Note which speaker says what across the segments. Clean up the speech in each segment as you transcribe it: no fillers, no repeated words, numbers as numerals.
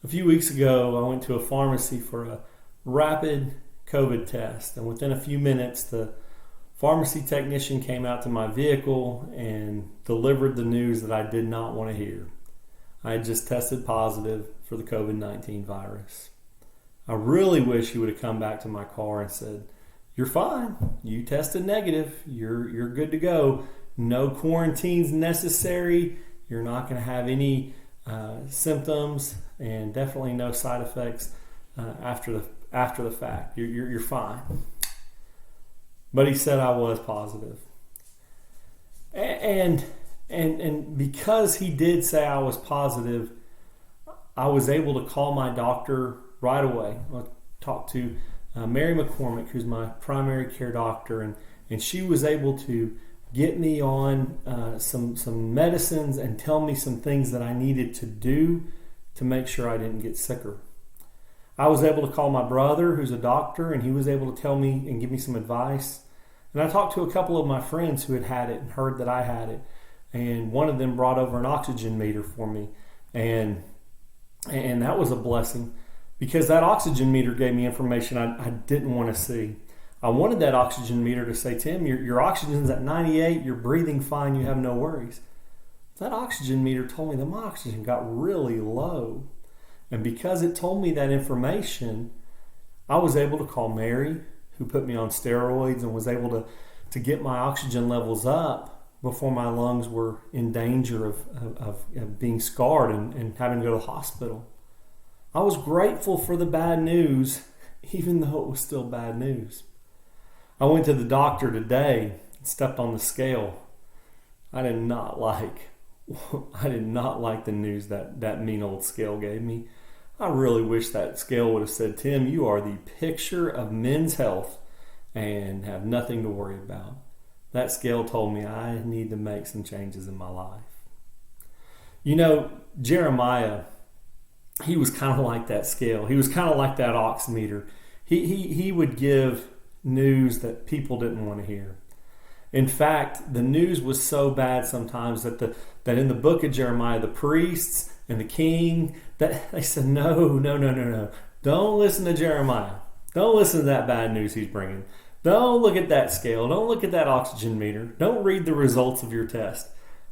Speaker 1: few weeks ago, I went to a pharmacy for a rapid COVID test, and within a few minutes, the pharmacy technician came out to my vehicle and delivered the news that I did not want to hear. I had just tested positive for the COVID-19 virus. I really wish he would have come back to my car and said, "You're fine. You tested negative. You're good to go. No quarantines necessary. You're not going to have any symptoms, and definitely no side effects after the fact. You're fine." But he said I was positive, and because he did say I was positive, I was able to call my doctor right away. I talked to Mary McCormick, who's my primary care doctor, and she was able to get me on some medicines and tell me some things that I needed to do to make sure I didn't get sicker. I was able to call my brother, who's a doctor, and he was able to tell me and give me some advice. And I talked to a couple of my friends who had it and heard that I had it. And one of them brought over an oxygen meter for me. And that was a blessing, because that oxygen meter gave me information I didn't want to see. I wanted that oxygen meter to say, "Tim, your oxygen's at 98, you're breathing fine, you have no worries." That oxygen meter told me that my oxygen got really low. And because it told me that information, I was able to call Mary, who put me on steroids, and was able to get my oxygen levels up before my lungs were in danger of being scarred and having to go to the hospital. I was grateful for the bad news, even though it was still bad news. I went to the doctor today and stepped on the scale. I did not like the news that mean old scale gave me. I really wish that scale would have said, "Tim, you are the picture of men's health and have nothing to worry about." That scale told me I need to make some changes in my life. You know, Jeremiah, he was kind of like that scale. He was kind of like that ox meter. He would give news that people didn't want to hear. In fact, the news was so bad sometimes that in the book of Jeremiah, the priests and the king, that they said, no. Don't listen to Jeremiah. Don't listen to that bad news he's bringing. Don't look at that scale. Don't look at that oxygen meter. Don't read the results of your test,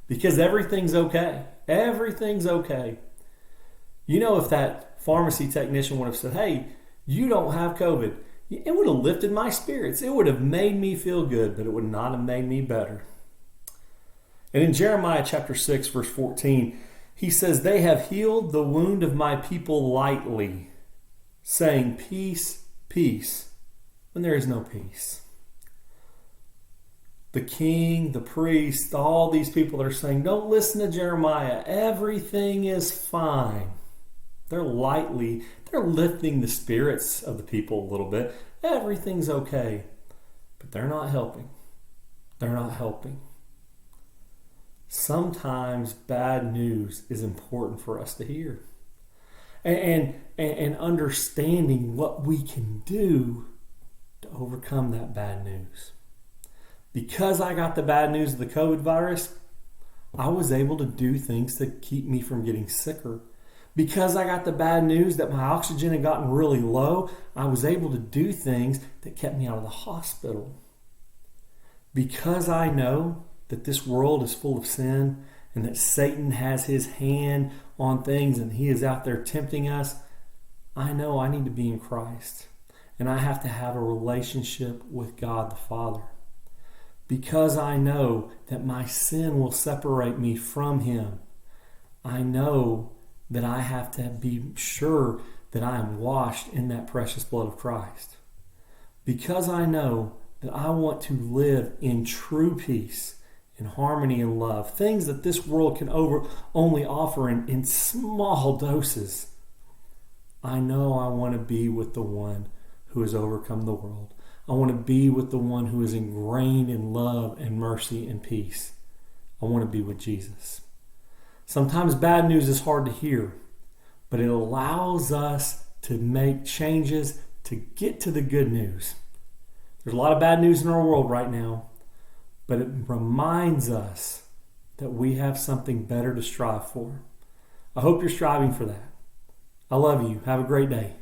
Speaker 1: because everything's okay. Everything's okay. You know, if that pharmacy technician would have said, "Hey, you don't have COVID," it would have lifted my spirits. It would have made me feel good, but it would not have made me better. And in Jeremiah chapter 6, verse 14, he says, "They have healed the wound of my people lightly, saying, 'Peace, peace,' when there is no peace." The king, the priest, all these people are saying, "Don't listen to Jeremiah. Everything is fine." They're lifting the spirits of the people a little bit. Everything's okay. But they're not helping. They're not helping. Sometimes bad news is important for us to hear. And understanding what we can do to overcome that bad news. Because I got the bad news of the COVID virus, I was able to do things to keep me from getting sicker. Because I got the bad news that my oxygen had gotten really low, I was able to do things that kept me out of the hospital. Because I know that this world is full of sin and that Satan has his hand on things and he is out there tempting us, I know I need to be in Christ. And I have to have a relationship with God the Father. Because I know that my sin will separate me from Him, I know that I have to be sure that I am washed in that precious blood of Christ. Because I know that I want to live in true peace, in harmony and love, things that this world can only offer in small doses. I know I want to be with the one who has overcome the world. I want to be with the one who is ingrained in love and mercy and peace. I want to be with Jesus. Sometimes bad news is hard to hear, but it allows us to make changes to get to the good news. There's a lot of bad news in our world right now, but it reminds us that we have something better to strive for. I hope you're striving for that. I love you. Have a great day.